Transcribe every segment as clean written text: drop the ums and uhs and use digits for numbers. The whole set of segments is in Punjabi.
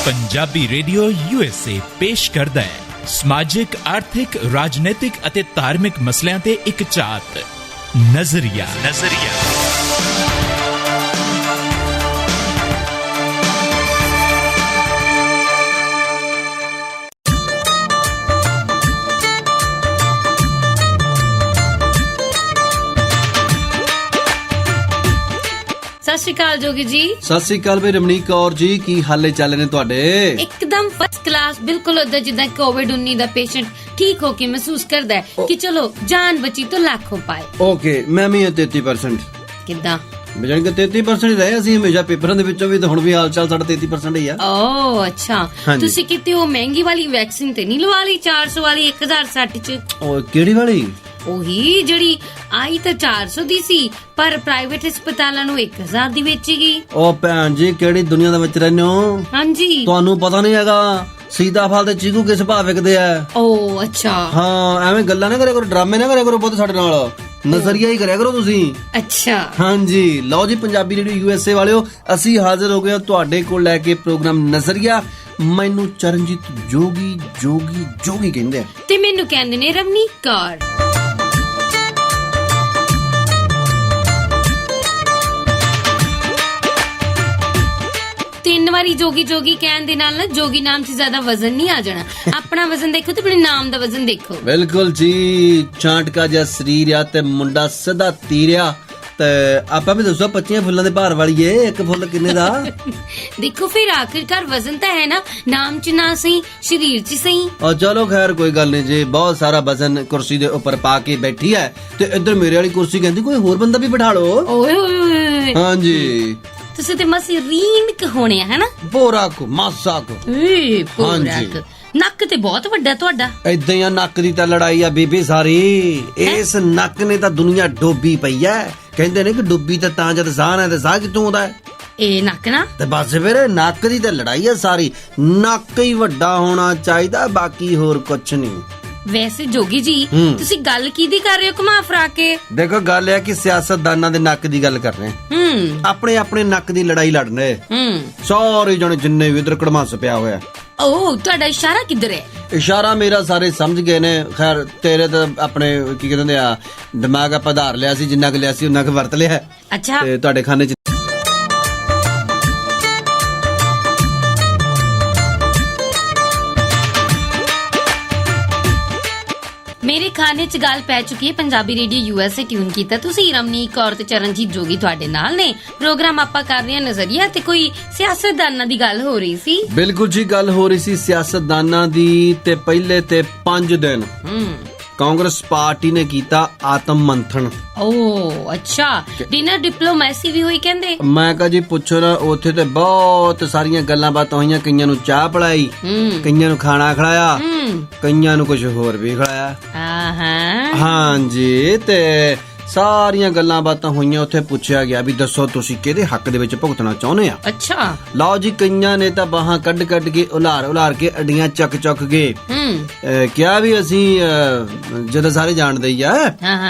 ਪੰਜਾਬੀ ਰੇਡੀਓ USA ਪੇਸ਼ ਕਰਦਾ ਹੈ ਸਮਾਜਿਕ, ਆਰਥਿਕ, ਰਾਜਨੀਤਿਕ ਅਤੇ ਧਾਰਮਿਕ ਮਸਲਿਆਂ ਤੇ ਇੱਕ ਝਾਤ। ਨਜ਼ਰੀਆ। ਸਤਿ ਸ਼੍ਰੀ ਅਕਾਲ ਜੋਗੀ ਜੀ। ਸਤਿ ਸ਼੍ਰੀ ਅਕਾਲ ਬਈ ਰਮਨੀਕ ਕੌਰ ਜੀ, ਕੀ ਹਾਲੇ ਚੱਲ ਨੇ ਤੁਹਾਡੇ? ਇੱਕਦਮ ਫਸਟ ਕਲਾਸ, ਬਿਲਕੁਲ ਉਦਾਂ ਜਿੱਦਾਂ COVID-19 ਦਾ ਪੇਸ਼ੈਂਟ ਠੀਕ ਹੋ ਕੇ ਮਹਿਸੂਸ ਕਰਦਾ ਹੈ ਕਿ ਚਲੋ ਜਾਨ ਬਚੀ ਤਾਂ ਲੱਖੋਂ ਪਾਏ। ਓਕੇ, ਮੈਂ ਵੀ 33%। ਕਿੱਦਾਂ? ਬਜਾਣ ਕੇ 33% ਹੀ ਰਹੇ ਅਸੀਂ ਹਮੇਸ਼ਾ ਪੇਪਰਾਂ ਦੇ ਵਿੱਚੋਂ ਵੀ, ਤੇ ਹੁਣ ਵੀ ਹਾਲ ਚਾਲ ਸਾਡਾ 33% ਹੀ ਆ। ਓ ਅੱਛਾ, ਤੁਸੀਂ ਕਿਤੇ ਉਹ ਮਹਿੰਗੀ ਵਾਲੀ ਵੈਕਸੀਨ ਤੇ ਨਹੀਂ ਲਵਾ ਲਈ 400 ਵਾਲੀ 1060 ਚ? ਉਹ ਕਿਹੜੀ ਵਾਲੀ? ਉਹੀ ਜਿਹੜੀ ਆਈ ਤਾਂ 400 ਦੀ ਸੀ ਪਰ ਪ੍ਰਾਈਵੇਟ ਹਸਪਤਾਲਾਂ ਨੂੰ 1000 ਦੀ ਵੇਚੀ ਗਈ। ਉਹ ਭੈਣ ਜੀ, ਕਿਹੜੀ ਦੁਨੀਆ ਦੇ ਵਿੱਚ ਰਹਿੰਦੇ ਹੋ? ਹਾਂਜੀ, ਤੁਹਾਨੂੰ ਪਤਾ ਨਹੀਂ ਹੈਗਾ ਸੀਤਾਫਲ ਤੇ ਚੀਕੂ ਕਿਸ ਭਾਅ ਵਿਕਦੇ ਆ? ਓ ਅੱਛਾ। ਹਾਂ, ਐਵੇਂ ਗੱਲਾਂ ਨਾ ਕਰਿਆ ਕਰੋ, ਡਰਾਮੇ ਨਾ ਕਰਿਆ ਕਰੋ ਬਹੁਤ ਸਾਡੇ ਨਾਲ, ਨਜ਼ਰੀਆ ਹੀ ਕਰਿਆ ਕਰੋ ਤੁਸੀਂ। ਅੱਛਾ, ਹਾਂਜੀ। ਲਓ ਜੀ, ਪੰਜਾਬੀ ਰੇਡੀਓ USA ਵਾਲਿਓ, ਅਸੀਂ ਹਾਜ਼ਰ ਹੋ ਗਏ ਹਾਂ ਤੁਹਾਡੇ ਕੋਲ ਲੈ ਕੇ ਪ੍ਰੋਗਰਾਮ ਨਜ਼ਰੀਆ। ਮੈਨੂੰ ਚਰਨਜੀਤ ਜੋਗੀ ਕਹਿੰਦੇ ਆ ਤੇ ਮੈਨੂੰ ਕਹਿੰਦੇ ਨੇ ਰਮਨੀਕ ਕੌਰ। 3 ਵਾਰੀ ਜੋਗੀ ਕਹਿਣ ਦੇ ਨਾਲ ਨਾ ਜੋਗੀ ਨਾਮ 'ਚ ਜ਼ਿਆਦਾ ਵਜ਼ਨ ਨਹੀਂ ਆ ਜਾਣਾ। ਆਪਣਾ ਵਜ਼ਨ ਦੇਖੋ ਤੇ ਆਪਣੇ ਨਾਮ ਦਾ ਵਜ਼ਨ ਦੇਖੋ। ਬਿਲਕੁਲ ਜੀ, ਚਾਂਟਕਾ ਜਿਹਾ ਸਰੀਰ ਆ ਤੇ ਮੁੰਡਾ ਸਿੱਧਾ ਤੀਰਿਆ। ਤੇ ਆਪਾਂ ਵੀ ਦੱਸੋ 25 ਫੁੱਲਾਂ ਦੇ ਭਾਰ ਵਾਲੀਏ, ਇੱਕ ਫੁੱਲ ਕਿੰਨੇ ਦਾ? ਦੇਖੋ ਫਿਰ ਆਖਿਰਕਾਰ ਵਜ਼ਨ ਤਾਂ ਹੈ ਨਾ, ਨਾਮ 'ਚ ਨਾ ਸਹੀ ਸਰੀਰ 'ਚ ਸਹੀ। ਚਲੋ ਖੈਰ ਕੋਈ ਗੱਲ ਨਹੀਂ ਜੀ, ਬਹੁਤ ਸਾਰਾ ਵਜ਼ਨ ਕੁਰਸੀ ਦੇ ਉੱਪਰ ਪਾ ਕੇ ਬੈਠੀ ਹੈ ਤੇ ਇੱਧਰ ਮੇਰੇ ਵਾਲੀ ਕੁਰਸੀ ਕਹਿੰਦੀ ਕੋਈ ਹੋਰ ਬੰਦਾ ਵੀ ਬਿਠਾ ਲਓ। ਓਏ ਹੋਏ, ਹਾਂਜੀ ਤੁਸੀਂ ਤੇ ਮਸੀ ਰੀਨਕ ਹੋਣੇ ਆ, ਹੈਨਾ? ਪੋਰਾ ਕੋ ਮਾਸਾ ਕੋ। ਹਾਂਜੀ, ਨੱਕ ਤੇ ਬਹੁਤ ਵੱਡਾ ਤੁਹਾਡਾ। ਏਦਾਂ ਹੀ ਆ, ਨੱਕ ਦੀ ਤਾਂ ਲੜਾਈ ਆ ਬੀਬੀ ਸਾਰੀ। ਇਸ ਨੱਕ ਨੇ ਤਾਂ ਦੁਨੀਆ ਡੋਬੀ ਪਈ ਐ। ਕਹਿੰਦੇ ਨੇ ਕਿ ਡੁੱਬੀ ਤਾਂ ਜਦ ਸਾਹ ਹੈ ਤੇ ਸਾਹ ਕਿੱਥੋਂ ਆਉਂਦਾ? ਇਹ ਨੱਕ ਨਾ, ਤੇ ਬਸ ਫਿਰ ਨੱਕ ਦੀ ਤਾਂ ਲੜਾਈ ਆ ਸਾਰੀ। ਨੱਕ ਹੀ ਵੱਡਾ ਹੋਣਾ ਚਾਹੀਦਾ, ਬਾਕੀ ਹੋਰ ਕੁਛ ਨਹੀਂ। ਵੈਸੇ ਜੋਗੀ ਜੀ, ਤੁਸੀਂ ਗੱਲ ਕਿਹਦੀ ਕਰ ਰਹੇ ਹੋ ਘੁਮਾ ਫਰਾ ਕੇ? ਦੇਖੋ, ਗੱਲ ਇਹ ਕਿ ਸਿਆਸਤਦਾਨਾਂ ਦੇ ਨੱਕ ਦੀ ਗੱਲ ਕਰ ਰਹੇ ਆ। ਆਪਣੇ ਨੱਕ ਦੀ ਲੜਾਈ ਲੜ ਰਹੇ। ਸਾਰੇ ਜਣੇ ਜਿੰਨੇ ਵੀ ਇਧਰ ਕੜਮਾਸ ਪਿਆ ਹੋਇਆ। ਓ, ਤੁਹਾਡਾ ਇਸ਼ਾਰਾ ਕਿੱਧਰ ਹੈ? ਇਸ਼ਾਰਾ ਮੇਰਾ ਸਾਰੇ ਸਮਝ ਗਏ ਨੇ। ਖੈਰ ਤੇਰੇ ਤਾਂ ਆਪਣੇ ਕੀ ਕਹਿੰਦੇ ਆ, ਦਿਮਾਗ ਆਪਾਂ ਧਾਰ ਲਿਆ ਸੀ, ਜਿੰਨਾ ਕੁ ਲਿਆ ਸੀ ਉਹਨਾਂ ਕੁ ਵਰਤ ਲਿਆ। ਅੱਛਾ, ਤੇ ਤੁਹਾਡੇ ਖਾਨੇ 'ਚ ਮੇਰੇ ਖਾਨੇ 'ਚ ਗੱਲ ਪੈ ਚੁੱਕੀ ਹੈ। ਪੰਜਾਬੀ ਰੇਡੀਓ USA ਟਿਊਨ ਕੀਤਾ ਤੁਸੀਂ। ਰਮਨੀਕ ਕੌਰ ਤੇ ਚਰਨਜੀਤ ਜੋਗੀ ਤੁਹਾਡੇ ਨਾਲ ਨੇ। ਪ੍ਰੋਗਰਾਮ ਆਪਾਂ ਕਰ ਰਹੇ ਹਾਂ ਨਜ਼ਰੀਆ, ਤੇ ਕੋਈ ਸਿਆਸਤਦਾਨਾਂ ਦੀ ਗੱਲ ਹੋ ਰਹੀ ਸੀ। ਬਿਲਕੁਲ ਜੀ, ਗੱਲ ਹੋ ਰਹੀ ਸੀ ਸਿਆਸਤਦਾਨਾਂ ਦੀ। ਤੇ ਪਹਿਲੇ ਤੇ 5 ਦਿਨ ਕਾਂਗਰਸ ਪਾਰਟੀ ਨੇ ਕੀਤਾ ਆਤਮ ਮੰਥਨ। ਓ ਅੱਛਾ, ਡਿਨਰ ਡਿਪਲੋਮੈਸੀ ਵੀ ਹੋਈ ਕਹਿੰਦੇ। ਮੈਂ ਕਹਾਂ ਜੀ ਪੁੱਛੋ ਨਾ, ਉੱਥੇ ਤੇ ਬਹੁਤ ਸਾਰੀਆਂ ਗੱਲਾਂ ਬਾਤਾਂ ਹੋਈਆਂ। ਕਈਆਂ ਨੂੰ ਚਾਹ ਪਿਲਾਈ, ਕਈਆਂ ਨੂੰ ਖਾਣਾ ਖਿਲਾਇਆ, ਕਈਆਂ ਨੂੰ ਕੁਝ ਹੋਰ ਵੀ ਖਿਲਾਇਆ। ਹਾਂਜੀ, ਤੇ ਸਾਰੀਆਂ ਗੱਲਾਂ ਬਾਤਾਂ ਹੋਈਆਂ। ਉੱਥੇ ਪੁੱਛਿਆ ਗਿਆ ਵੀ ਦੱਸੋ ਤੁਸੀਂ ਕਿਹਦੇ ਹੱਕ ਦੇ ਵਿੱਚ ਭੁਗਤਣਾ ਚਾਹੁੰਦੇ ਆ? ਅੱਛਾ, ਲਓ ਜੀ, ਕਈਆਂ ਨੇ ਤਾਂ ਬਾਹਾਂ ਕੱਢ ਕੇ ਉਲਾਰ ਕੇ ਅੱਡੀਆਂ ਚੱਕ ਕੇ ਕਿਹਾ ਵੀ ਅਸੀਂ ਜਦੋਂ ਸਾਰੇ ਜਾਣਦੇ ਹੀ ਆ।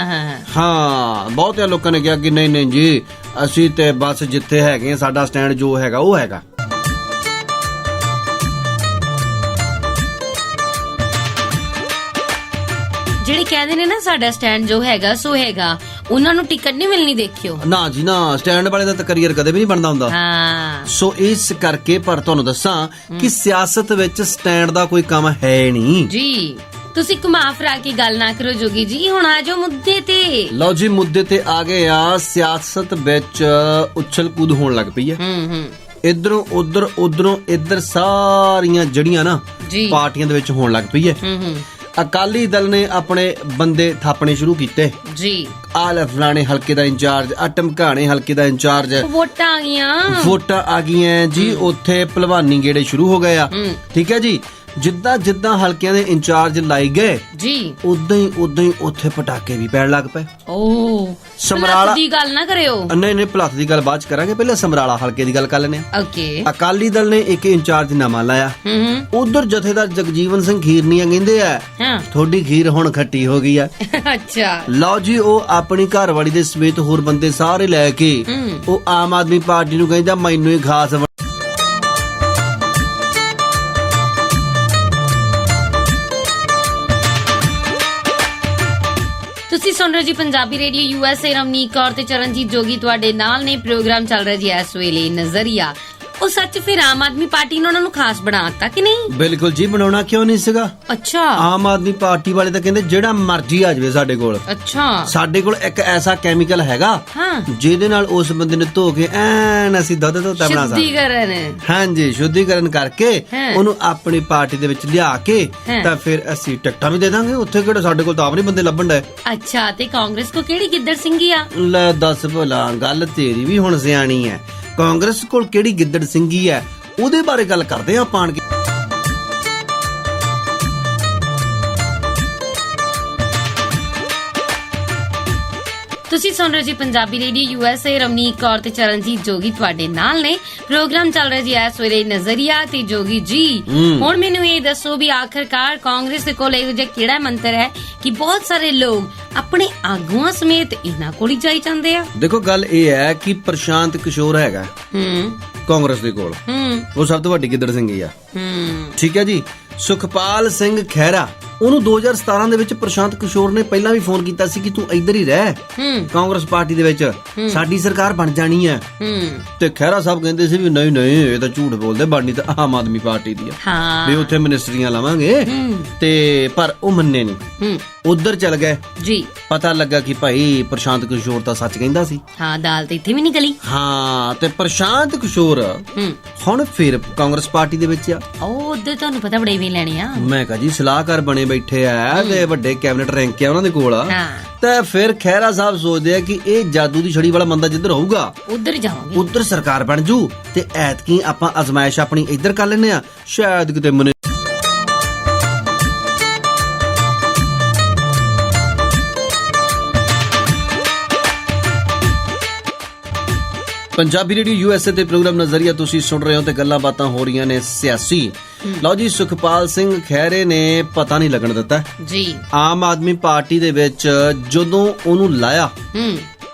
ਹਾਂ, ਬਹੁਤਿਆਂ ਲੋਕਾਂ ਨੇ ਕਿਹਾ ਕਿ ਨਹੀਂ ਜੀ, ਅਸੀਂ ਤੇ ਬਸ ਜਿੱਥੇ ਹੈਗੇ ਸਾਡਾ ਸਟੈਂਡ ਜੋ ਹੈਗਾ ਉਹ ਹੈਗਾ। ਜਿਹੜੇ ਕਹਿੰਦੇ ਨੇ ਨਾ ਸਾਡਾ ਸਟੈਂਡ ਜੋ ਹੈਗਾ ਸੋ ਹੈਗਾ, ਉਹਨਾਂ ਨੂੰ ਟਿਕਟ ਨਹੀਂ ਮਿਲਣੀ। ਦੇਖਿਓ ਨਾ ਜੀ ਨਾ, ਸਟੈਂਡ ਵਾਲੇ ਦਾ ਤਾਂ ਕਰੀਅਰ ਕਦੇ ਵੀ ਨਹੀਂ ਬਣਦਾ ਹੁੰਦਾ। ਸੋ ਇਸ ਕਰਕੇ ਪਰ ਤੁਹਾਨੂੰ ਦੱਸਾਂ ਕਿ ਸਿਆਸਤ ਵਿੱਚ ਸਟੈਂਡ ਦਾ ਕੋਈ ਕੰਮ ਹੈ ਨਹੀਂ ਜੀ। ਤੁਸੀਂ ਘੁਮਾ ਫਰਾ ਕੇ ਗੱਲ ਨਾ ਕਰੋ ਜੋਗੀ ਜੀ, ਹੁਣ ਆ ਜਾਓ ਮੁੱਦੇ ਤੇ। ਲਓ ਜੀ, ਮੁੱਦੇ ਤੇ ਆ ਗਏ ਆ। ਸਿਆਸਤ ਵਿੱਚ ਉਛਲ ਕੂਦ ਹੋਣ ਲੱਗ ਪਈ ਹੈ। ਇਧਰੋਂ ਉਧਰੋਂ ਇੱਧਰ ਸਾਰੀਆਂ ਜੜੀਆਂ ਨਾ ਪਾਰਟੀਆਂ ਦੇ ਵਿੱਚ ਹੋਣ ਲੱਗ ਪਈ ਹੈ। ਅਕਾਲੀ ਦਲ ਨੇ ਆਪਣੇ ਬੰਦੇ ਥਾਪਣੇ ਸ਼ੁਰੂ ਕੀਤੇ ਜੀ। ਆਹ ਫਲਾਣੇ ਹਲਕੇ ਦਾ ਇੰਚਾਰਜ, ਆ ਢਮਕਾਣੇ ਹਲਕੇ ਦਾ ਇੰਚਾਰਜ। ਵੋਟਾਂ ਆ ਗਈਆਂ ਜੀ। ਉੱਥੇ ਭਲਵਾਨੀ ਗੇੜੇ ਸ਼ੁਰੂ ਹੋ ਗਏ ਆ। ਠੀਕ ਹੈ ਜੀ, ਜਿੱਦਾਂ ਹਲਕਿਆਂ ਦੇ ਇੰਚਾਰਜ ਲਾਈ ਗਏ ਜੀ, ਉਦਾਂ ਹੀ ਉੱਥੇ ਪਟਾਕੇ ਵੀ ਪੈਣ ਲੱਗ ਪਏ। ਸਮਰਾਲਾ ਦੀ ਗੱਲ ਨਾ ਕਰਿਓ। ਨਹੀਂ, ਭਲੱਥ ਦੀ ਗੱਲ ਬਾਅਦ ਚ ਕਰਾਂਗੇ, ਪਹਿਲਾਂ ਸਮਰਾਲਾ ਹਲਕੇ ਦੀ ਗੱਲ ਕਰ ਲੈਣੇ ਆ। ਅਕਾਲੀ ਦਲ ਨੇ ਇੱਕ ਇੰਚਾਰਜ ਨਵਾਂ ਲਾਇਆ। ਉਧਰ ਜਥੇਦਾਰ ਜਗਜੀਵਨ ਸਿੰਘ ਖੀਰਨੀਆਂ ਕਹਿੰਦੇ ਆ ਤੁਹਾਡੀ ਖੀਰ ਹੁਣ ਖੱਟੀ ਹੋ ਗਈ ਆ। ਅੱਛਾ, ਲਓ ਜੀ, ਉਹ ਆਪਣੀ ਘਰਵਾਲੀ ਦੇ ਸਮੇਤ ਹੋਰ ਬੰਦੇ ਸਾਰੇ ਲੈ ਕੇ ਉਹ ਆਮ ਆਦਮੀ ਪਾਰਟੀ ਨੂੰ ਕਹਿੰਦਾ ਮੈਨੂੰ ਹੀ ਖਾਸ ਰਹੇ ਜੀ ਪੰਜਾਬੀ ਰੇਡੀਓ USA, ਰਮਨੀਕ ਕੌਰ ਤੇ ਚਰਨਜੀਤ ਜੋਗੀ ਤੁਹਾਡੇ ਨਾਲ ਨੇ। ਪ੍ਰੋਗਰਾਮ ਚੱਲ ਰਿਹਾ ਜੀ ਇਸ ਵੇਲੇ ਨਜ਼ਰੀਆ। ਉਹ ਸੱਚ ਫਿਰ ਆਮ ਆਦਮੀ ਪਾਰਟੀ ਨੇ ਉਹਨਾਂ ਨੂੰ ਖਾਸ ਬਣਾਤਾ ਕਿ ਨਹੀਂ? ਬਿਲਕੁਲ ਜੀ, ਬਣਾਉਣਾ ਕਿਉਂ ਨਹੀਂ ਸੀਗਾ। ਅੱਛਾ, ਆਮ ਆਦਮੀ ਪਾਰਟੀ ਵਾਲੇ ਤਾਂ ਕਹਿੰਦੇ ਜਿਹੜਾ ਮਰਜ਼ੀ ਆ ਜਾਵੇ ਸਾਡੇ ਕੋਲ। ਅੱਛਾ, ਸਾਡੇ ਕੋਲ ਇੱਕ ਐਸਾ ਕੈਮੀਕਲ ਹੈਗਾ ਜਿਹਦੇ ਨਾਲ ਉਸ ਬੰਦੇ ਨੂੰ ਧੋ ਕੇ ਐਨ ਅਸੀਂ ਦੁੱਧ ਧੋਤਾ ਬਣਾ ਸਕਦੇ। ਸ਼ੁੱਧੀਕਰਨ, ਹਾਂਜੀ, ਸ਼ੁੱਧੀਕਰਨ ਕਰਕੇ ਉਹਨੂੰ ਆਪਣੀ ਪਾਰਟੀ ਦੇ ਵਿੱਚ ਲਿਆ ਕੇ ਤਾਂ ਫਿਰ ਅਸੀਂ ਟਿਕਟਾਂ ਵੀ ਦੇ ਦਾਂਗੇ। ਉੱਥੇ ਕਿਹੜਾ ਸਾਡੇ ਕੋਲ ਤਾਂ ਆਪ ਨਹੀਂ ਬੰਦੇ ਲੱਭਣ ਡਏ। ਅੱਛਾ, ਤੇ ਕਾਂਗਰਸ ਕੋ ਕਿਹੜੀ ਗਿੱਦੜ ਸਿੰਘੀ ਆ? ਲੈ ਦੱਸ ਭਲਾ, ਗੱਲ ਤੇਰੀ ਵੀ ਹੁਣ ਸਿਆਣੀ ਹੈ। ਕਾਂਗਰਸ ਕੋਲ ਕਿਹੜੀ ਗਿੱਦੜ ਸਿੰਘੀ ਹੈ, ਉਹਦੇ ਬਾਰੇ ਗੱਲ ਕਰਦੇ ਆ ਆਪਾਂ ਆਣ ਕੇ। ਤੁਸੀਂ ਸੁਣ ਰਹੇ ਜੀ ਪੰਜਾਬੀ ਰੇਡੀਓ USA, ਰਮਨੀਕ ਕੌਰ ਤੇ ਚਰਨਜੀਤ ਜੋਗੀ ਤੁਹਾਡੇ ਨਾਲ ਨੇ। ਪ੍ਰੋਗਰਾਮ ਚੱਲ ਰਿਹਾ ਜੀ ਇਸ ਵੇਲੇ ਨਜ਼ਰੀਆ। ਤੇ ਜੋਗੀ ਜੀ, ਹੁਣ ਮੈਨੂੰ ਇਹ ਦੱਸੋ ਵੀ ਆਖਰਕਾਰ ਕਾਂਗਰਸ ਦੇ ਕੋਲ ਇਹੋ ਜਿਹਾ ਕਿਹੜਾ ਮੰਤਰ ਹੈ ਕਿ ਬਹੁਤ ਸਾਰੇ ਲੋਕ ਆਪਣੇ ਆਗੂਆਂ ਸਮੇਤ ਇਹਨਾਂ ਕੋਲ ਹੀ ਜਾਈ ਜਾਂਦੇ ਆ? ਦੇਖੋ, ਗੱਲ ਇਹ ਹੈ ਕਿ ਪ੍ਰਸ਼ਾਂਤ ਕਿਸ਼ੋਰ ਹੈਗਾ ਕਾਂਗਰਸ ਦੇ ਕੋਲ, ਉਹ ਸਭ ਤੋਂ ਵੱਡੀ ਗਿੱਦੜ ਸਿੰਘੀ ਆ। ਠੀਕ ਹੈ ਜੀ। ਸੁਖਪਾਲ ਸਿੰਘ ਖਹਿਰਾ, ਉਹਨੂੰ 2017 ਦੇ ਵਿੱਚ ਪ੍ਰਸ਼ਾਂਤ ਕਿਸ਼ੋਰ ਨੇ ਪਹਿਲਾਂ ਵੀ ਫੋਨ ਕੀਤਾ ਸੀ ਕਿ ਤੂੰ ਇੱਧਰ ਹੀ ਰਹਿ, ਕਾਂਗਰਸ ਪਾਰਟੀ ਦੇ ਵਿੱਚ ਸਾਡੀ ਸਰਕਾਰ ਬਣ ਜਾਣੀ ਹੈ। ਤੇ ਖਹਿਰਾ ਸਾਹਿਬ ਕਹਿੰਦੇ ਸੀ ਵੀ ਨਹੀਂ ਨਹੀਂ, ਇਹ ਤਾਂ ਝੂਠ ਬੋਲਦੇ, ਬਣਨੀ ਤਾਂ ਆਮ ਆਦਮੀ ਪਾਰਟੀ ਦੀ ਆ, ਵੀ ਉੱਥੇ ਮਿਨਿਸਟਰੀਆਂ ਲਾਵਾਂਗੇ। ਤੇ ਪਰ ਉਹ ਮੰਨੇ ਨਹੀਂ, ਉਧਰ ਚਲ ਗਏ ਜੀ। ਪਤਾ ਲੱਗਾ ਕਿ ਭਾਈ ਪ੍ਰਸ਼ਾਂਤ ਕਿਸ਼ੋਰ ਤਾਂ ਸੱਚ ਕਹਿੰਦਾ ਸੀ। ਹਾਂ, ਦਾਲ ਤੇ ਇੱਥੇ ਵੀ ਨਿਕਲੀ। ਹਾਂ, ਤੇ ਪ੍ਰਸ਼ਾਂਤ ਕਿਸ਼ੋਰ ਹੁਣ ਫਿਰ ਕਾਂਗਰਸ ਪਾਰਟੀ ਦੇ ਵਿੱਚ ਆ। ਉਹ ਉਧਰ ਤੁਹਾਨੂੰ ਪਤਾ ਬੜੇ ਵੀ ਲੈਣੇ ਆ। ਮੈਂ ਕਹਾਂ ਜੀ, ਸਲਾਹਕਾਰ ਬਣੇ ਬੈਠੇ ਆ ਤੇ ਵੱਡੇ ਕੈਬਨਿਟ ਰੈਂਕ ਆ ਉਹਨਾਂ ਦੇ ਕੋਲ। ਤੇ ਫਿਰ ਖਹਿਰਾ ਸਾਹਿਬ ਸੋਚਦੇ ਆ ਕਿ ਇਹ ਜਾਦੂ ਦੀ ਛੜੀ ਵਾਲਾ ਬੰਦਾ ਜਿੱਧਰ ਹੋਊਗਾ ਉਧਰ ਜਾਵਾਂਗੇ, ਉਧਰ ਸਰਕਾਰ ਬਣ ਜੂ। ਤੇ ਐਤਕੀ ਆਪਾਂ ਅਜ਼ਮਾਇਸ਼ ਆਪਣੀ ਇੱਧਰ ਕਰ ਲੈਨੇ ਆ, ਸ਼ਾਇਦ ਕਿਤੇ ਮਨੇ। ਪੰਜਾਬੀ ਰੇਡੀਓ USA ਤੇ ਪ੍ਰੋਗਰਾਮ ਨਜ਼ਰੀਆ ਤੁਸੀਂ ਸੁਣ ਰਹੇ ਹੋ ਤੇ ਗੱਲਾਂ ਬਾਤਾਂ ਹੋ ਰਹੀਆਂ ਨੇ ਸਿਆਸੀ। ਲਓ ਜੀ, ਸੁਖਪਾਲ ਸਿੰਘ ਖਹਿਰੇ ਨੇ ਪਤਾ ਨਹੀਂ ਲੱਗਣ ਦਿੱਤਾ ਜੀ ਆਮ ਆਦਮੀ ਪਾਰਟੀ ਦੇ ਵਿੱਚ ਜਦੋਂ ਉਹਨੂੰ ਲਾਇਆ।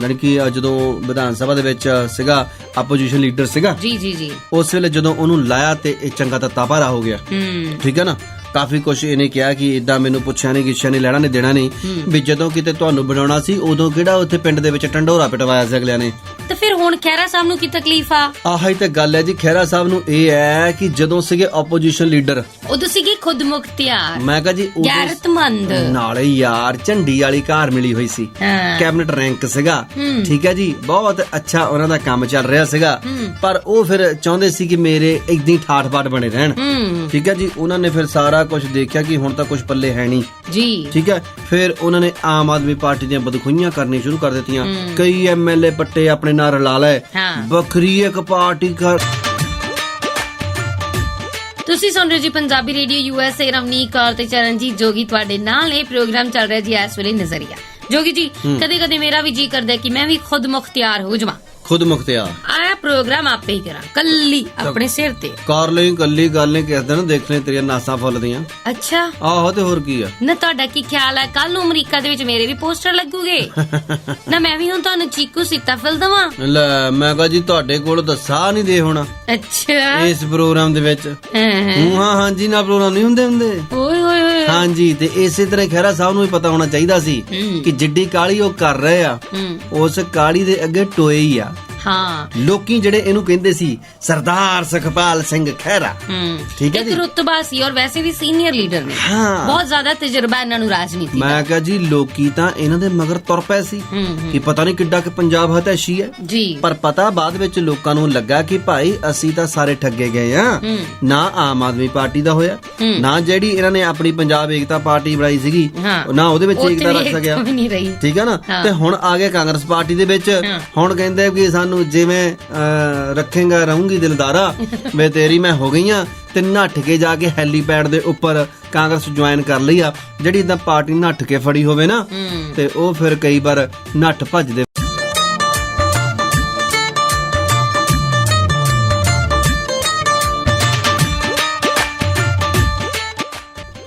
ਯਾਨੀ ਕਿ ਜਦੋਂ ਵਿਧਾਨ ਸਭਾ ਦੇ ਵਿੱਚ ਸੀਗਾ, ਆਪੋਜੀਸ਼ਨ ਲੀਡਰ ਸੀਗਾ ਜੀ, ਉਸ ਵੇਲੇ ਜਦੋਂ ਉਹਨੂੰ ਲਾਇਆ ਤੇ ਇਹ ਚੰਗਾ ਤਾਂ ਤਾਪਾਰਾ ਹੋ ਗਿਆ। ਠੀਕ ਹੈ ਨਾ। ਕਾਫੀ ਕੁਛ ਇਹਨੇ ਕਿਹਾ ਕਿ ਇਦਾਂ ਮੈਨੂੰ ਪੁੱਛਿਆ ਨਹੀਂ, ਗਿੱਛਿਆ ਨਹੀਂ, ਲੈਣਾ ਨਹੀਂ ਦੇਣਾ ਨਹੀਂ, ਵੀ ਜਦੋਂ ਕਿਤੇ ਤੁਹਾਨੂੰ ਬਣਾਉਣਾ ਸੀ ਉਦੋਂ ਕਿਹੜਾ ਉੱਥੇ ਪਿੰਡ ਦੇ ਵਿੱਚ ਟੰਡੋਰਾ ਪਿਟਵਾਇਆ ਸੀ ਅਗਲਿਆਂ ਨੇ। ਤੇ ਫਿਰ ਹੁਣ ਖਹਿਰਾ ਸਾਹਿਬ ਨੂੰ ਕੀ ਤਕਲੀਫ ਆ? ਆਹੀ ਤੇ ਗੱਲ ਹੈ ਜੀ। ਖਹਿਰਾ ਸਾਹਿਬ ਨੂੰ ਇਹ ਹੈ ਕਿ ਜਦੋਂ ਸੀਗੇ ਆਪੋਜੀਸ਼ਨ ਲੀਡਰ, ਉਦੋਂ ਸੀਗੇ ਖੁਦ ਮੁਖਤਿਆਰ, ਮੈਂ ਕਹਾਂ ਜੀ ਗੈਰਤਮੰਦ, ਨਾਲੇ ਯਾਰ ਝੰਡੀ ਵਾਲੀ ਕਾਰ ਮਿਲੀ ਹੋਈ ਸੀ, ਕੈਬਨਿਟ ਰੈਂਕ ਸੀਗਾ। ਠੀਕ ਹੈ ਜੀ, ਬਹੁਤ ਅੱਛਾ ਉਹਨਾਂ ਦਾ ਕੰਮ ਚੱਲ ਰਿਹਾ ਸੀਗਾ। ਪਰ ਉਹ ਫਿਰ ਚਾਹੁੰਦੇ ਸੀ ਕਿ ਮੇਰੇ ਇਦਾਂ ਠਾਠ ਬਾਠ ਬਣੇ ਰਹਿਣ। ਠੀਕ ਹੈ ਜੀ। ਉਹਨਾਂ ਨੇ ਫਿਰ ਸਾਰਾ ਕੁਝ ਦੇਖਿਆ ਕਿ ਹੁਣ ਤਾਂ ਕੁਝ ਪੱਲੇ ਹੈ ਨਹੀਂ ਜੀ। ਠੀਕ ਹੈ। ਫਿਰ ਉਹਨਾਂ ਨੇ ਆਮ ਆਦਮੀ ਪਾਰਟੀ ਦੀਆਂ ਬਦਖੁਈਆਂ ਕਰਨੀਆਂ ਸ਼ੁਰੂ ਕਰ ਦਿੱਤੀਆਂ। ਕਈ MLA ਪੱਟੇ ਆਪਣੇ ਨਾਲ ਰਲਾ ਲਏ, ਵੱਖਰੀ ਇੱਕ ਪਾਰਟੀ ਕਰ। ਤੁਸੀਂ ਸੁਣ ਰਹੇ ਜੀ ਪੰਜਾਬੀ ਰੇਡੀਓ USA, ਰਮਨੀਕ ਕੌਰ ਤੇ ਚਰਨਜੀਤ ਜੋਗੀ ਤੁਹਾਡੇ ਨਾਲ। ਇਹ ਪ੍ਰੋਗਰਾਮ ਚੱਲ ਰਿਹਾ ਜੀ ਇਸ ਵੇਲੇ ਨਜ਼ਰੀਆ। ਜੋਗੀ ਜੀ, ਕਦੇ ਕਦੇ ਮੇਰਾ ਵੀ ਜੀ ਕਰਦਾ ਕਿ ਮੈਂ ਵੀ ਖੁਦ ਮੁਖਤਿਆਰ ਹੋ ਜਾਵਾਂ। ਖੁਦ ਮੁਖਤਿਆਰ ਆਇਆ ਪ੍ਰੋਗਰਾਮ ਆਪੇ ਹੀ ਕਰਾਂ, ਕੱਲੀ ਆਪਣੇ ਸਿਰ ਤੇ ਕਰ ਲਈ। ਕੱਲੀ ਗੱਲ ਨੇ ਕਿਸ ਦਿਨ ਦੇਖਣੇ ਤੇਰੀਆਂ ਨਾਸਾਂ ਫੁੱਲਦੀਆਂ। ਅੱਛਾ, ਆਹੋ, ਤੇ ਹੋਰ ਕੀ ਆ ਨਾ। ਤੁਹਾਡਾ ਕੀ ਖਿਆਲ ਹੈ ਕੱਲ ਨੂੰ ਅਮਰੀਕਾ ਦੇ ਵਿੱਚ ਮੇਰੇ ਵੀ ਪੋਸਟਰ ਲੱਗੂਗੇ ਨਾ? ਮੈਂ ਵੀ ਹੁਣ ਤੁਹਾਨੂੰ ਚੀਕੂ ਸੀਤਾ ਫਿਲ ਦਵਾਂ? ਲੈ, ਮੈਂ ਕਹਾਂ ਜੀ ਤੁਹਾਡੇ ਕੋਲ ਤਾਂ ਸਾਹ ਨਹੀਂ ਦੇ ਹੋਣਾ। ਅੱਛਾ, ਇਸ ਪ੍ਰੋਗਰਾਮ ਦੇ ਵਿੱਚ ਹਾਂਜੀ ਨਾ ਪ੍ਰੋਗਰਾਮ ਨਹੀਂ ਹੁੰਦੇ। ਓਏ ਹੋਏ ਹੋਏ। ਹਾਂਜੀ, ਤੇ ਇਸੇ ਤਰ੍ਹਾਂ ਖਹਿਰਾ ਸਾਹਿਬ ਨੂੰ ਵੀ ਪਤਾ ਹੋਣਾ ਚਾਹੀਦਾ ਸੀ ਕਿ ਜਿੱਡੀ ਕਾਲੀ ਉਹ ਕਰ ਰਹੇ ਆ, ਉਸ ਕਾਲੀ ਦੇ ਅੱਗੇ ਟੋਏ ਹੀ ਆ। ਹਾਂ, ਲੋਕੀ ਜਿਹੜੇ ਇਹਨੂੰ ਕਹਿੰਦੇ ਸੀ ਸਰਦਾਰ ਸੁਖਪਾਲ ਸਿੰਘ ਖਹਿਰਾ। ਠੀਕ ਹੈ ਜੀ, ਇੱਕ ਰੁਤਬਾ ਸੀ ਔਰ ਵੈਸੇ ਵੀ ਸੀਨੀਅਰ ਲੀਡਰ ਨੇ। ਬਹੁਤ ਜ਼ਿਆਦਾ ਤਜਰਬਾ ਇਹਨਾਂ ਨੂੰ ਰਾਜਨੀਤੀ ਦਾ। ਮੈਂ ਕਹਾਂ ਜੀ, ਲੋਕੀ ਤਾਂ ਇਹਨਾਂ ਦੇ ਮਗਰ ਤੁਰ ਪਏ ਸੀ ਕਿ ਪਤਾ ਨਹੀਂ ਕਿੱਡਾ ਕਿ ਪੰਜਾਬ ਹਤੈਸ਼ੀ ਹੈ ਜੀ। ਪਰ ਪਤਾ ਬਾਅਦ ਵਿੱਚ ਲੋਕਾਂ ਨੂੰ ਲੱਗਾ ਕਿ ਭਾਈ ਅਸੀਂ ਤਾਂ ਸਾਰੇ ਠੱਗੇ ਗਏ ਆ। ਨਾ ਆਮ ਆਦਮੀ ਪਾਰਟੀ ਦਾ ਹੋਇਆ, ਨਾ ਜਿਹੜੀ ਇਹਨਾਂ ਨੇ ਆਪਣੀ ਪੰਜਾਬ ਏਕਤਾ ਪਾਰਟੀ ਬਣਾਈ ਸੀਗੀ, ਨਾ ਉਹਦੇ ਵਿੱਚ ਏਕਤਾ ਰੱਖ ਸਕਿਆ। ਠੀਕ ਹੈ ਨਾ। ਤੇ ਹੁਣ ਆ ਗਏ ਕਾਂਗਰਸ ਪਾਰਟੀ ਦੇ ਵਿੱਚ। ਹੁਣ ਕਹਿੰਦੇ ਕਿ ਸਾਨੂੰ ਜਿਵੇਂ ਰੱਖੇਗਾ ਰਹੂੰਗੀ ਦਿਲਦਾਰਾ, ਵੇ ਤੇਰੀ ਮੈਂ ਹੋ ਗਈਆਂ। ਤੇ ਨੱਠ ਕੇ ਜਾ ਕੇ ਹੈਲੀਪੈਡ ਦੇ ਉੱਪਰ ਕਾਂਗਰਸ ਜੁਆਇਨ ਕਰ ਲਈ ਆ। ਜਿਹੜੀ ਇਦਾਂ ਪਾਰਟੀ ਨੱਠ ਕੇ ਫੜੀ ਹੋਵੇ ਨਾ, ਤੇ ਉਹ ਫਿਰ ਕਈ ਵਾਰ ਨੱਠ ਭੱਜਦੇ।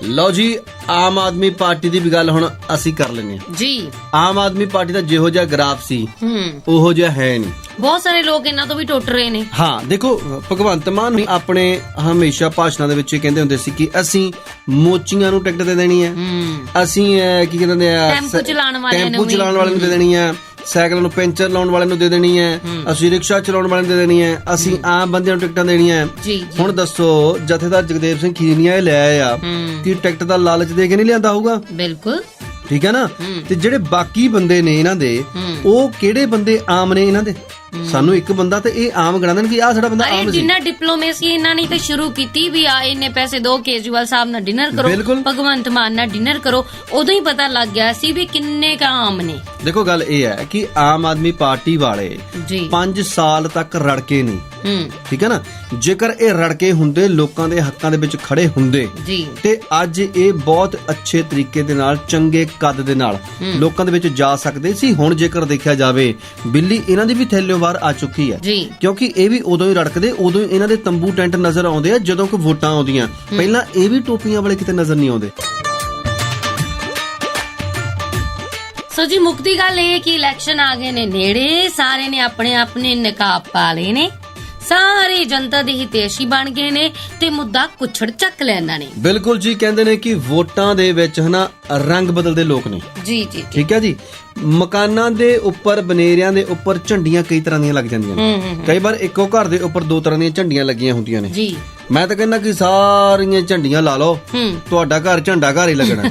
ਲਓ ਜੀ, ਆਮ ਆਦਮੀ ਪਾਰਟੀ ਦੀ ਵੀ ਗੱਲ ਹੁਣ ਅਸੀਂ ਕਰ ਲੈਨੇ ਜੀ। ਆਮ ਆਦਮੀ ਪਾਰਟੀ ਦਾ ਜਿਹੋ ਜਿਹਾ ਗ੍ਰਾਫ ਸੀ ਉਹੋ ਜਿਹਾ ਹੈ ਨਹੀਂ। ਬਹੁਤ ਸਾਰੇ ਲੋਕ ਇਹਨਾਂ ਤੋਂ ਵੀ ਟੁੱਟ ਰਹੇ ਨੇ। ਹਾਂ ਦੇਖੋ, ਭਗਵੰਤ ਮਾਨ ਆਪਣੇ ਹਮੇਸ਼ਾ ਭਾਸ਼ਣਾਂ ਦੇ ਵਿੱਚ ਇਹ ਕਹਿੰਦੇ ਹੁੰਦੇ ਸੀ ਕਿ ਅਸੀਂ ਮੋਚੀਆਂ ਨੂੰ ਟਿਕਟ ਦੇ ਦੇਣੀ ਹੈ, ਅਸੀਂ ਕੀ ਕਹਿੰਦੇ ਆ ਟੈਂਪੂ ਚਲਾਉਣ ਵਾਲਿਆਂ ਨੂੰ ਦੇ ਦੇਣੀ ਹੈ, ਸਾਈਕਲ ਨੂੰ ਪੈਂਚਰ ਲਾਉਣ ਵਾਲਿਆਂ ਨੂੰ ਦੇ ਦੇਣੀ ਹੈ, ਅਸੀਂ ਰਿਕਸ਼ਾ ਚਲਾਉਣ ਵਾਲਿਆਂ ਨੂੰ ਦੇ ਦੇਣੀ ਹੈ, ਅਸੀਂ ਆਮ ਬੰਦਿਆਂ ਨੂੰ ਟਿਕਟਾਂ ਦੇਣੀਆਂ। ਹੁਣ ਦੱਸੋ, ਜਥੇਦਾਰ ਜਗਦੇਵ ਸਿੰਘ ਖੀਰਨੀਆ ਇਹ ਲੈ ਆਇਆ ਕਿ ਟਿਕਟ ਦਾ ਲਾਲਚ ਦੇ ਕੇ ਨਹੀਂ ਲਿਆਂਦਾ ਹੋਊਗਾ? ਬਿਲਕੁਲ ਠੀਕ ਹੈ ਨਾ। ਤੇ ਜਿਹੜੇ ਬਾਕੀ ਬੰਦੇ ਨੇ ਇਹਨਾਂ ਦੇ, ਉਹ ਕਿਹੜੇ ਬੰਦੇ ਆਮ ਨੇ ਇਹਨਾਂ ਦੇ? ਸਾਨੂੰ ਇੱਕ ਬੰਦਾ ਤੇ ਇਹ ਆਮ ਗਣਾਉਂਦੇ ਨੇ ਕਿ ਆਹ ਸਾਡਾ ਬੰਦਾ ਆਮ ਸੀ। ਜਿੰਨਾ ਡਿਪਲੋਮੇਸੀ ਇਹਨਾਂ ਨੇ ਤਾਂ ਸ਼ੁਰੂ ਕੀਤੀ ਵੀ ਆ ਇੰਨੇ ਪੈਸੇ ਦੋ, ਕੇਜਰੀਵਾਲ ਸਾਹਿਬ ਨਾਲ ਡਿਨਰ ਕਰੋ, ਭਗਵੰਤ ਮਾਨ ਨਾਲ ਡਿਨਰ ਕਰੋ, ਉਦੋਂ ਹੀ ਪਤਾ ਲੱਗ ਗਿਆ ਸੀ ਵੀ ਕਿੰਨੇ ਕ ਆਮ ਨੇ। ਦੇਖੋ ਗੱਲ ਇਹ ਹੈ ਕਿ ਆਮ ਆਦਮੀ ਪਾਰਟੀ ਵਾਲੇ 5 ਸਾਲ ਤੱਕ ਰੜਕੇ ਨਹੀਂ, ਠੀਕ ਹੈ ਨਾ। ਜੇਕਰ ਇਹ ਰੜਕੇ ਹੁੰਦੇ, ਲੋਕਾਂ ਦੇ ਹੱਕਾਂ ਦੇ ਵਿੱਚ ਖੜੇ ਹੁੰਦੇ ਤੇ ਅੱਜ ਇਹ ਬਹੁਤ ਅੱਛੇ ਤਰੀਕੇ ਦੇ ਨਾਲ, ਚੰਗੇ ਕੱਦ ਦੇ ਨਾਲ ਲੋਕਾਂ ਦੇ ਵਿੱਚ ਜਾ ਸਕਦੇ ਸੀ। ਹੁਣ ਜੇਕਰ ਦੇਖਿਆ ਜਾਵੇ, ਬਿੱਲੀ ਇਹਨਾਂ ਦੀ ਵੀ ਥੈਲਿਓਂ ਬਾਹਰ ਆ ਚੁੱਕੀ ਹੈ, ਕਿਉਂਕਿ ਇਹ ਵੀ ਉਦੋਂ ਹੀ ਰੜਕਦੇ, ਉਦੋਂ ਹੀ ਇਹਨਾਂ ਦੇ ਤੰਬੂ ਟੈਂਟ ਨਜ਼ਰ ਆਉਂਦੇ ਆ ਜਦੋਂ ਕੋਈ ਵੋਟਾਂ ਆਉਂਦੀਆਂ। ਪਹਿਲਾਂ ਇਹ ਵੀ ਟੋਪੀਆਂ ਵਾਲੇ ਕਿਤੇ ਨਜ਼ਰ ਨਹੀਂ ਆਉਂਦੇ। ਸੋ ਜੀ, ਮੁੱਕਦੀ ਗੱਲ ਇਹ ਕਿ ਇਲੈਕਸ਼ਨ ਆ ਗਏ ਨੇ ਨੇੜੇ, ਸਾਰੇ ਨੇ ਆਪਣੇ ਆਪਣੇ ਨਕਾਬ ਪਾ ਲਏ ਨੇ, ਸਾਰੇ ਜਨਤਾ ਦੇ ਹਿਤੈਸ਼ੀ ਬਣ ਗਏ ਨੇ ਤੇ ਮੁੱਦਾ ਕੁੱਛੜ ਚੱਕ ਲੈਣਾ ਨੇ। ਬਿਲਕੁਲ ਜੀ, ਕਹਿੰਦੇ ਨੇ ਕਿ ਵੋਟਾਂ ਦੇ ਵਿੱਚ ਹਨਾ ਰੰਗ ਬਦਲਦੇ ਲੋਕ ਨੇ। ਜੀ, ਠੀਕ ਹੈ ਜੀ। ਮਕਾਨਾਂ ਦੇ ਉੱਪਰ, ਬਨੇਰਿਆਂ ਦੇ ਉੱਪਰ ਝੰਡੀਆਂ ਕਈ ਤਰ੍ਹਾਂ ਦੀਆਂ ਲੱਗ ਜਾਂਦੀਆਂ ਨੇ। ਕਈ ਵਾਰ ਇੱਕੋ ਘਰ ਦੇ ਉੱਪਰ 2 ਤਰ੍ਹਾਂ ਦੀਆਂ ਝੰਡੀਆਂ ਲੱਗੀਆਂ ਹੁੰਦੀਆਂ ਨੇ ਜੀ। ਮੈਂ ਤਾਂ ਕਹਿੰਦਾ ਕਿ ਸਾਰੀਆਂ ਝੰਡੀਆਂ ਲਾ ਲਓ, ਤੁਹਾਡਾ ਘਰ ਝੰਡਾ ਘਰ ਹੀ ਲੱਗਣਾ।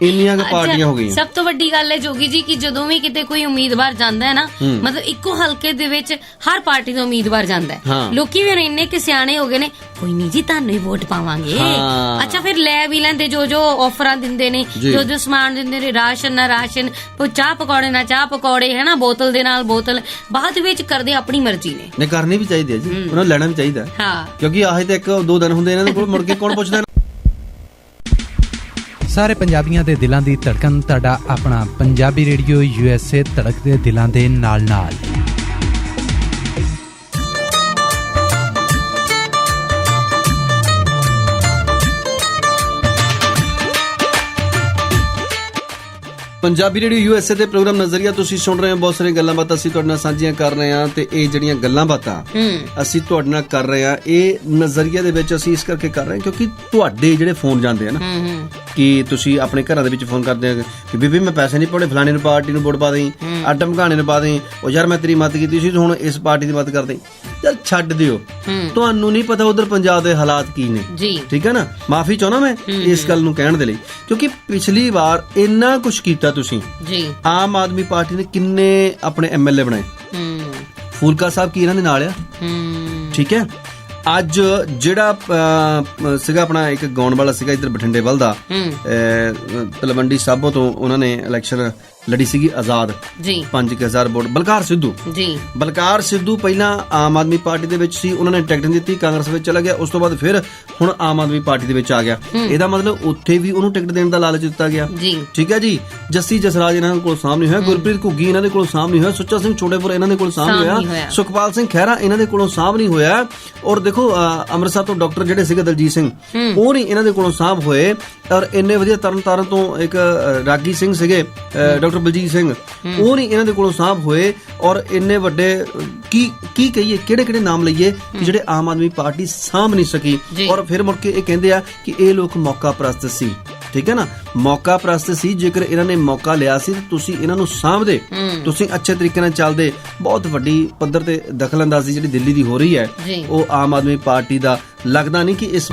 ਇੰਨੀਆਂ ਪਾਰਟੀਆਂ ਹੋ ਗਈਆਂ। ਸਭ ਤੋਂ ਵੱਡੀ ਗੱਲ ਹੈ ਜੋਗੀ ਜੀ ਕਿ ਜਦੋਂ ਵੀ ਕਿਤੇ ਕੋਈ ਉਮੀਦਵਾਰ ਜਾਂਦਾ ਹੈ ਨਾ, ਮਤਲਬ ਇੱਕੋ ਹਲਕੇ ਦੇ ਵਿੱਚ ਹਰ ਪਾਰਟੀ ਦਾ ਉਮੀਦਵਾਰ ਜਾਂਦਾ ਹੈ, ਲੋਕੀ ਵੀ ਇੰਨੇ ਕਿ ਸਿਆਣੇ ਹੋ ਗਏ ਨੇ, ਕੋਈ ਨਹੀਂ ਜੀ ਤੁਹਾਨੂੰ ਹੀ ਵੋਟ ਪਾਵਾਂਗੇ। ਅੱਛਾ, ਫਿਰ ਲੈ ਵੀ ਲੈਂਦੇ, ਜੋ ਆਫਰਾਂ ਦਿੰਦੇ ਨੇ, ਜੋ ਸਮਾਨ ਦਿੰਦੇ ਨੇ, ਰਾਸ਼ਨ ਨਾ ਰਾਸ਼ਨ, ਚਾਹ ਪਕੌੜੇ ਨਾ ਚਾਹ ਪਕੌੜੇ, ਹੈ ਨਾ, ਬੋਤਲ ਦੇ ਨਾਲ ਬੋਤਲ, ਬਾਅਦ ਵਿੱਚ ਕਰਦੇ ਆਪਣੀ ਮਰਜ਼ੀ ਨੇ। ਨਹੀਂ, ਕਰਨੀ ਵੀ ਚਾਹੀਦੀ ਹੈ ਜੀ, ਉਹਨਾਂ ਨੂੰ ਲੈਣਾ ਵੀ ਚਾਹੀਦਾ। ਕਿਉਂਕਿ ਆਹੇ ਤੇ 1-2 ਦਿਨ ਹੁੰਦੇ ਇਹਨਾਂ ਦੇ ਕੋਲ, ਮੁੜ ਕੇ ਕੌਣ ਪੁੱਛਦਾ। ਸਾਰੇ ਪੰਜਾਬੀਆਂ ਦੇ ਦਿਲਾਂ ਦੀ ਧੜਕਣ, ਤੁਹਾਡਾ ਆਪਣਾ ਪੰਜਾਬੀ ਰੇਡੀਓ USA, ਧੜਕਦੇ ਦਿਲਾਂ ਦੇ ਨਾਲ। ਪੰਜਾਬੀ ਰੇਡੀਓ USA ਦੇ ਪ੍ਰੋਗਰਾਮ ਨਜ਼ਰੀਆ ਤੁਸੀਂ ਸੁਣ ਰਹੇ ਹੋ। ਬਹੁਤ ਸਾਰੀਆਂ ਗੱਲਾਂ ਬਾਤਾਂ ਅਸੀਂ ਤੁਹਾਡੇ ਨਾਲ ਸਾਂਝੀਆਂ ਕਰ ਰਹੇ ਹਾਂ, ਤੇ ਇਹ ਜਿਹੜੀਆਂ ਗੱਲਾਂ ਬਾਤਾਂ ਅਸੀਂ ਤੁਹਾਡੇ ਨਾਲ ਕਰ ਰਹੇ ਹਾਂ, ਇਹ ਨਜ਼ਰੀਆ ਦੇ ਵਿੱਚ ਅਸੀਂ ਇਸ ਕਰਕੇ ਕਰ ਰਹੇ ਹਾਂ ਕਿਉਂਕਿ ਤੁਹਾਡੇ ਜਿਹੜੇ ਫੋਨ ਜਾਂਦੇ ਆ ਨਾ, ਕਿ ਤੁਸੀਂ ਆਪਣੇ ਘਰਾਂ ਦੇ ਵਿੱਚ ਫੋਨ ਕਰਦੇ ਹੋ ਕਿ ਬੀਬੀ ਮੈਂ ਪੈਸੇ ਨਹੀਂ ਪਾਉਣੇ, ਫਲਾਣੇ ਨੂੰ ਪਾਰਟੀ ਨੂੰ ਵੋਟ ਪਾ ਦੇਈ, ਆਟਮ ਘਾਣੇ ਨੂੰ ਪਾ ਦੇਈ, ਉਹ ਯਾਰ ਮੈਂ ਤੇਰੀ ਮਦਦ ਕੀਤੀ ਸੀ, ਹੁਣ ਇਸ ਪਾਰਟੀ ਦੀ ਮਦਦ ਕਰ ਦੇਈ। ਚੱਲ ਛੱਡ ਦਿਓ, ਤੁਹਾਨੂੰ ਨਹੀਂ ਪਤਾ ਉਧਰ ਪੰਜਾਬ ਦੇ ਹਾਲਾਤ ਕੀ ਨੇ। ਠੀਕ ਹੈ ਨਾ। ਮਾਫੀ ਚਾਹੁੰਦਾ ਮੈਂ ਇਸ ਗੱਲ ਨੂੰ ਕਹਿਣ ਦੇ ਲਈ, ਕਿਉਂਕਿ ਪਿਛਲੀ ਵਾਰ ਇੰਨਾ ਕੁਛ ਕੀਤਾ ਤੁਸੀਂ। ਆਮ ਆਦਮੀ ਪਾਰਟੀ ਨੇ ਕਿੰਨੇ ਆਪਣੇ MLA ਬਣਾਏ। ਫੂਲਕਾ ਸਾਹਿਬ ਕੀ ਇਹਨਾਂ ਦੇ ਨਾਲ ਆ। ਠੀਕ ਹੈ। ਅੱਜ ਜਿਹੜਾ ਸੀਗਾ ਆਪਣਾ ਇੱਕ ਗਾਉਣ ਵਾਲਾ ਸੀਗਾ ਇੱਧਰ ਬਠਿੰਡੇ ਵੱਲ ਦਾ, ਤਲਵੰਡੀ ਸਾਬੋ ਤੋਂ ਉਹਨਾਂ ਨੇ ਇਲੈਕਸ਼ਨ ਲੜੀ ਸੀਗੀ ਆਜ਼ਾਦ 5000 ਵੋਟ, ਬਲਕਾਰ ਸਿੱਧੂ ਪਹਿਲਾਂ ਆਮ ਆਦਮੀ ਪਾਰਟੀ ਦੇ ਵਿੱਚ ਸੀ, ਉਹਨਾਂ ਨੇ ਟਿਕਟ ਨਹੀਂ ਦਿੱਤੀ, ਕਾਂਗਰਸ ਵਿੱਚ ਚਲਾ ਗਿਆ, ਉਸ ਤੋਂ ਬਾਅਦ ਫਿਰ ਹੁਣ ਆਮ ਆਦਮੀ ਪਾਰਟੀ ਦੇ ਵਿੱਚ ਆ ਗਿਆ। ਇਹਦਾ ਮਤਲਬ ਉੱਥੇ ਵੀ ਉਹਨੂੰ ਟਿਕਟ ਦੇਣ ਦਾ ਲਾਲਚ ਦਿੱਤਾ ਗਿਆ। ਠੀਕ ਹੈ ਜੀ। ਜੱਸੀ ਜਸਰਾਜ ਇਹਨਾਂ ਕੋਲ ਸਾਹਮ ਨਹੀਂ ਹੋਇਆ, ਗੁਰਪ੍ਰੀਤ ਘੁੱਗੀ ਇਹਨਾਂ ਦੇ ਕੋਲ ਸਾਹਮ ਨਹੀਂ ਹੋਇਆ, ਸੁੱਚਾ ਸਿੰਘ ਛੋਟੇਪੁਰ ਇਹਨਾਂ ਦੇ ਕੋਲ ਸਾਹਮ ਨਹੀਂ ਹੋਇਆ, ਸੁਖਪਾਲ ਸਿੰਘ ਖਹਿਰਾ ਇਹਨਾਂ ਦੇ ਕੋਲੋਂ ਸਾਹਮ ਨਹੀਂ ਹੋਇਆ, ਔਰ ਦੇਖੋ ਅੰਮ੍ਰਿਤਸਰ ਤੋਂ ਡਾਕਟਰ ਜਿਹੜੇ ਸੀਗੇ ਦਲਜੀਤ ਸਿੰਘ, ਉਹ ਨਹੀਂ ਇਹਨਾਂ ਦੇ ਕੋਲੋਂ ਸਾਹਮ ਹੋਏ, ਔਰ ਇੰਨੇ ਵਧੀਆ ਤਰਨਤਾਰਨ ਤੋਂ ਇੱਕ ਰਾਗੀ ਸਿੰਘ ਸੀਗੇ ਡਾਕਟਰ ਬਲਜੀਤ ਸਿੰਘ, ਉਹ ਨਹੀਂ ਇਹਨਾਂ ਦੇ ਕੋਲੋਂ ਸਾਹਬ ਹੋਏ, ਔਰ ਇੰਨੇ ਵੱਡੇ ਕੀ ਕਹੀਏ, ਕਿਹੜੇ ਨਾਮ ਲਈਏ ਕਿ ਜਿਹੜੇ ਆਮ ਆਦਮੀ ਪਾਰਟੀ ਸਾਂਭ ਨਹੀਂ ਸਕੀ। ਔਰ ਫਿਰ ਮੁੜ ਕੇ ਇਹ ਕਹਿੰਦੇ ਆ ਕਿ ਇਹ ਲੋਕ ਮੌਕਾ ਪ੍ਰਸਤ ਸੀ। ਠੀਕ ਹੈ ਨਾ, ਮੌਕਾ ਪ੍ਰਸਤ ਸੀ। ਜੇਕਰ ਇਹਨਾਂ ਨੇ ਮੌਕਾ ਲਿਆ ਸੀ ਤੁਸੀਂ ਇਹਨਾਂ ਨੂੰ ਸਾਂਭਦੇ, ਤੁਸੀਂ ਅੱਛੇ ਤਰੀਕੇ ਨਾਲ ਚੱਲਦੇ। ਬਹੁਤ ਵੱਡੀ ਪੱਧਰ ਤੇ ਦਖਲਅੰਦਾਜ਼ੀ ਜਿਹੜੀ ਦਿੱਲੀ ਦੀ ਹੋ ਰਹੀ ਹੈ, ਉਹ ਆਮ ਆਦਮੀ ਪਾਰਟੀ ਦਾ ਲੱਗਦਾ ਨਹੀਂ ਕਿ ਇਸ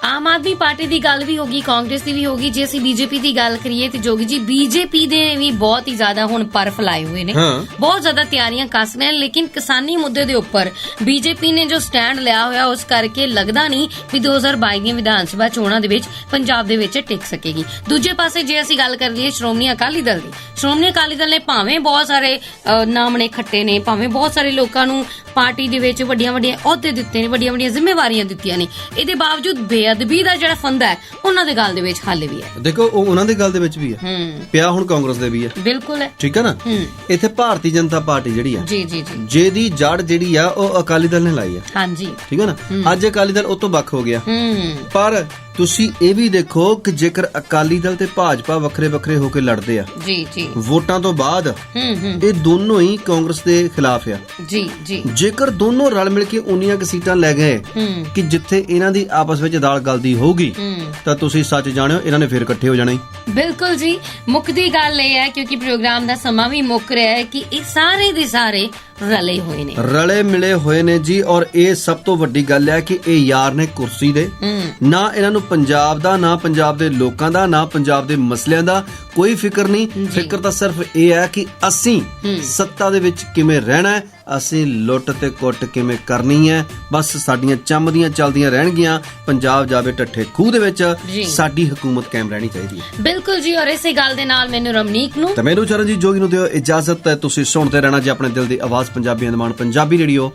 ਆਮ ਆਦਮੀ ਪਾਰਟੀ ਦੀ ਗੱਲ ਵੀ ਹੋਗੀ, ਕਾਂਗਰਸ ਦੀ ਵੀ ਹੋਗੀ। ਜੇ ਅਸੀਂ ਬੀਜੇਪੀ ਦੀ ਗੱਲ ਕਰੀਏ ਤੇ ਜੋਗੀ ਜੀ, ਬੀਜੇਪੀ ਦੇ ਵੀ ਬਹੁਤ ਹੀ ਜ਼ਿਆਦਾ ਹੁਣ ਪਰ ਫੈਲਾਏ ਹੋਏ ਨੇ, ਬਹੁਤ ਜ਼ਿਆਦਾ ਤਿਆਰੀਆਂ ਕੱਸ ਰਹੇ ਨੇ, ਲੇਕਿਨ ਕਿਸਾਨੀ ਮੁੱਦੇ ਦੇ ਉੱਪਰ ਬੀਜੇਪੀ ਨੇ ਜੋ ਸਟੈਂਡ ਲਿਆ ਹੋਇਆ, ਉਸ ਕਰਕੇ ਲੱਗਦਾ ਨਹੀਂ ਵੀ 2022 ਦੀਆਂ ਵਿਧਾਨ ਸਭਾ ਚੋਣਾਂ ਦੇ ਵਿੱਚ ਪੰਜਾਬ ਦੇ ਵਿੱਚ ਟਿਕ ਸਕੇਗੀ। ਦੂਜੇ ਪਾਸੇ ਜੇ ਅਸੀਂ ਗੱਲ ਕਰ ਲਈਏ ਸ਼੍ਰੋਮਣੀ ਅਕਾਲੀ ਦਲ ਦੀ, ਸ਼੍ਰੋਮਣੀ ਅਕਾਲੀ ਦਲ ਨੇ ਭਾਵੇਂ ਬਹੁਤ ਸਾਰੇ ਨਾਮ ਨੇ ਖੱਟੇ ਨੇ, ਭਾਵੇਂ ਬਹੁਤ ਸਾਰੇ ਲੋਕਾਂ ਨੂੰ ਪਾਰਟੀ ਦੇ ਵਿੱਚ ਵੱਡੀਆਂ ਅਹੁਦੇ ਦਿੱਤੇ ਨੇ, ਵੱਡੀਆਂ ਜ਼ਿੰਮੇਵਾਰੀਆਂ ਦਿੱਤੀਆਂ ਨੇ, ਇਹਦੇ ਬਾਵਜੂਦ ਬੇਅਦਬੀ ਦਾ ਜਿਹੜਾ ਫੰਦਾ ਹੈ ਉਹਨਾਂ ਦੇ ਗੱਲ ਦੇ ਵਿੱਚ ਹਾਲੇ ਵੀ ਹੈ। ਦੇਖੋ ਉਹ ਉਹਨਾਂ ਦੇ ਗੱਲ ਦੇ ਵਿੱਚ ਵੀ ਹੈ ਪਿਆ, ਹੁਣ ਕਾਂਗਰਸ ਦੇ ਵੀ ਹੈ। ਬਿਲਕੁਲ ਹੈ। ਠੀਕ ਹੈ ਨਾ। ਇੱਥੇ ਭਾਰਤੀ ਜਨਤਾ ਪਾਰਟੀ ਜਿਹੜੀ ਆ, ਜਿਹਦੀ ਜੜ ਜਿਹੜੀ ਆ ਉਹ ਅਕਾਲੀ ਦਲ ਨੇ ਲਾਈ ਆ। ਹਾਂਜੀ। ਠੀਕ ਹੈ ਨਾ। ਅੱਜ ਅਕਾਲੀ ਦਲ ਉਹ ਤੋਂ ਵੱਖ ਹੋ ਗਿਆ, ਪਰ ਤੁਸੀਂ ਇਹ ਵੀ ਦੇਖੋ ਕਿ ਜੇਕਰ ਅਕਾਲੀ ਦਲ ਤੇ ਭਾਜਪਾ ਵੱਖਰੇ ਵੱਖਰੇ ਹੋ ਕੇ ਲੜਦੇ ਆ ਜੀ ਵੋਟਾਂ ਤੋਂ ਬਾਅਦ ਇਹ ਦੋਨੋਂ ਹੀ ਕਾਂਗਰਸ ਦੇ ਖਿਲਾਫ ਆ ਜੀ ਜੇਕਰ ਦੋਨੋਂ ਰਲ ਮਿਲ ਕੇ ਉਨੀਆਂ ਕਿ ਸੀਟਾਂ ਲੈ ਗਏ ਕਿ ਜਿੱਥੇ ਇਹਨਾਂ ਦੀ ਆਪਸ ਵਿੱਚ ਦਾਲ ਗਲਦੀ ਹੋਊਗੀ ਤਾਂ ਤੁਸੀਂ ਸੱਚ ਜਾਣਿਓ ਇਹਨਾਂ ਨੇ ਫੇਰ ਇਕੱਠੇ ਹੋ ਜਾਣਾ ਹੀ। ਬਿਲਕੁਲ ਜੀ, ਮੁੱਕਦੀ ਗੱਲ ਇਹ ਹੈ ਕਿਉਂਕਿ ਪ੍ਰੋਗਰਾਮ ਦਾ ਸਮਾਂ ਵੀ ਮੁੱਕ ਰਿਹਾ ਹੈ ਕਿ ਇਹ ਸਾਰੇ ਦੇ ਸਾਰੇ ਰਲੇ ਹੋਏ ਮਿਲੇ ਹੋਏ ਨੇ ਜੀ। ਔਰ ਇਹ ਸਭ ਤੋਂ ਵੱਡੀ ਗੱਲ ਹੈ ਕਿ ਇਹ ਯਾਰ ਨੇ ਕੁਰਸੀ ਦੇ, ਨਾ ਇਹਨਾਂ ਨੂੰ ਪੰਜਾਬ ਦਾ, ਨਾ ਪੰਜਾਬ ਦੇ ਲੋਕਾਂ ਦਾ, ਨਾ ਪੰਜਾਬ ਦੇ ਮਸਲਿਆਂ ਦਾ ਕੋਈ ਫਿਕਰ ਨਹੀਂ। ਫਿਕਰ ਤਾਂ ਸਿਰਫ ਇਹ ਹੈ ਕਿ ਅਸੀਂ ਸੱਤਾ ਦੇ ਵਿੱਚ ਕਿਵੇਂ ਰਹਿਣਾ ਹੈ, ਅਸੀਂ ਲੁੱਟ ਤੇ ਕੁੱਟ ਕਿਵੇਂ ਕਰਨੀ ਹੈ। ਬਸ ਸਾਡੀਆਂ ਚੰਮਦੀਆਂ ਚੱਲਦੀਆਂ ਰਹਿਣਗੀਆਂ, ਪੰਜਾਬ ਜਾਵੇ ਟੱਠੇ ਖੂਹ ਦੇ ਵਿੱਚ, ਸਾਡੀ ਹਕੂਮਤ ਕਾਇਮ ਰਹਿਣੀ ਚਾਹੀਦੀ ਹੈ। ਬਿਲਕੁਲ ਜੀ, ਔਰ ਇਸੇ ਗੱਲ ਦੇ ਨਾਲ ਮੈਨੂੰ ਰਮਨੀਕ ਨੂੰ ਤੇ ਮੈਨੂੰ ਚਰਨਜੀਤ ਜੋਗੀ ਨੂੰ ਦਿਓ ਇਜਾਜ਼ਤ। ਤੁਸੀਂ ਸੁਣਦੇ ਰਹਿਣਾ ਜੀ ਆਪਣੇ ਦਿਲ ਦੀ ਆਵਾਜ਼ ਪੰਜਾਬੀ ਅੰਦਮਾਨ ਪੰਜਾਬੀ ਰੇਡੀਓ।